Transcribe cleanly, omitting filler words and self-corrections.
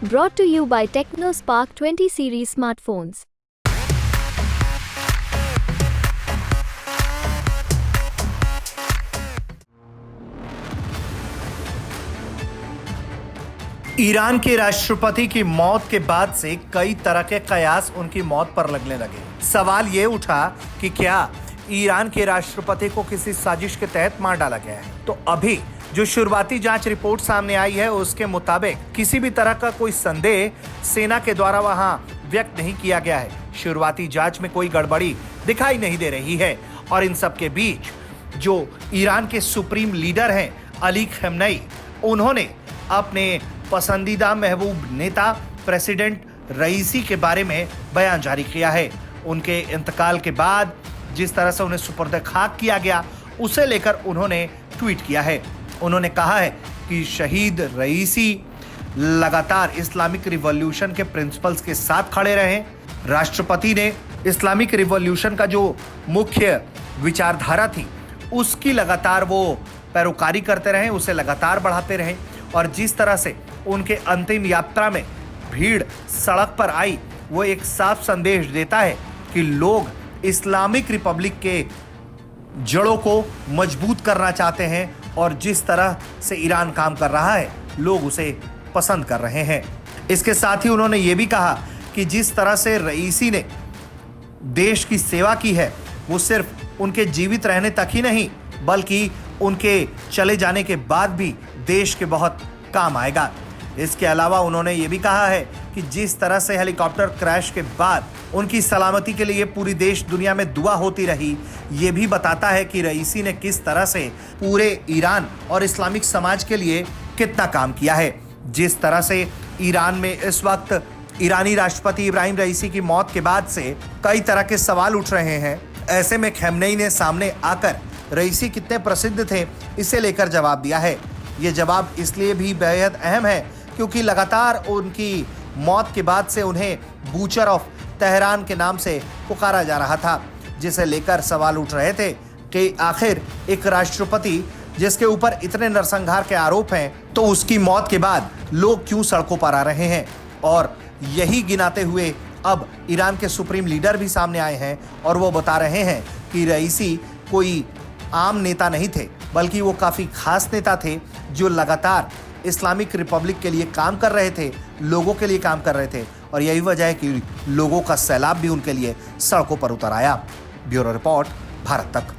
Brought to you by TechnoSpark 20 series smartphones. Iran के राष्ट्रपति की मौत के बाद से कई तरह के कयास उनकी मौत पर लगने लगे। सवाल ये उठा कि क्या ईरान के राष्ट्रपति को किसी साजिश के तहत मार डाला गया है। तो अभी जो शुरुआती जांच रिपोर्ट सामने आई है उसके मुताबिक किसी भी तरह का कोई संदेह सेना के द्वारा वहां व्यक्त नहीं किया गया है। शुरुआती जांच में कोई गड़बड़ी दिखाई नहीं दे रही है और इन सब के बीच जो ईरान के सुप्रीम लीडर हैं अली खमेनी, उन्होंने अपने पसंदीदा महबूब नेता प्रेसिडेंट रईसी के बारे में बयान जारी किया है। उनके इंतकाल के बाद जिस तरह से उन्हें सुपुर्द खाक किया गया उसे लेकर उन्होंने ट्वीट किया है। उन्होंने कहा है कि शहीद रईसी लगातार इस्लामिक रिवॉल्यूशन के प्रिंसिपल्स के साथ खड़े रहे। राष्ट्रपति ने इस्लामिक रिवॉल्यूशन का जो मुख्य विचारधारा थी उसकी लगातार वो पैरोकारी करते रहे, उसे लगातार बढ़ाते रहे और जिस तरह से उनके अंतिम यात्रा में भीड़ सड़क पर आई वो एक साफ संदेश देता है कि लोग इस्लामिक रिपब्लिक के जड़ों को मजबूत करना चाहते हैं और जिस तरह से ईरान काम कर रहा है लोग उसे पसंद कर रहे हैं। इसके साथ ही उन्होंने ये भी कहा कि जिस तरह से रईसी ने देश की सेवा की है वो सिर्फ उनके जीवित रहने तक ही नहीं बल्कि उनके चले जाने के बाद भी देश के बहुत काम आएगा। इसके अलावा उन्होंने ये भी कहा है कि जिस तरह से हेलीकॉप्टर क्रैश के बाद उनकी सलामती के लिए पूरी देश दुनिया में दुआ होती रही, ये भी बताता है कि रईसी ने किस तरह से पूरे ईरान और इस्लामिक समाज के लिए कितना काम किया है। जिस तरह से ईरान में इस वक्त ईरानी राष्ट्रपति इब्राहिम रईसी की मौत के बाद से कई तरह के सवाल उठ रहे हैं, ऐसे में खमेनी ने सामने आकर रईसी कितने प्रसिद्ध थे इसे लेकर जवाब दिया है। ये जवाब इसलिए भी बेहद अहम है क्योंकि लगातार उनकी मौत के बाद से उन्हें बूचर ऑफ तेहरान के नाम से पुकारा जा रहा था, जिसे लेकर सवाल उठ रहे थे कि आखिर एक राष्ट्रपति जिसके ऊपर इतने नरसंहार के आरोप हैं तो उसकी मौत के बाद लोग क्यों सड़कों पर आ रहे हैं। और यही गिनाते हुए अब ईरान के सुप्रीम लीडर भी सामने आए हैं और वो बता रहे हैं कि रईसी कोई आम नेता नहीं थे बल्कि वो काफ़ी खास नेता थे जो लगातार इस्लामिक रिपब्लिक के लिए काम कर रहे थे, लोगों के लिए काम कर रहे थे और यही वजह है कि लोगों का सैलाब भी उनके लिए सड़कों पर उतर आया। ब्यूरो रिपोर्ट, भारत तक।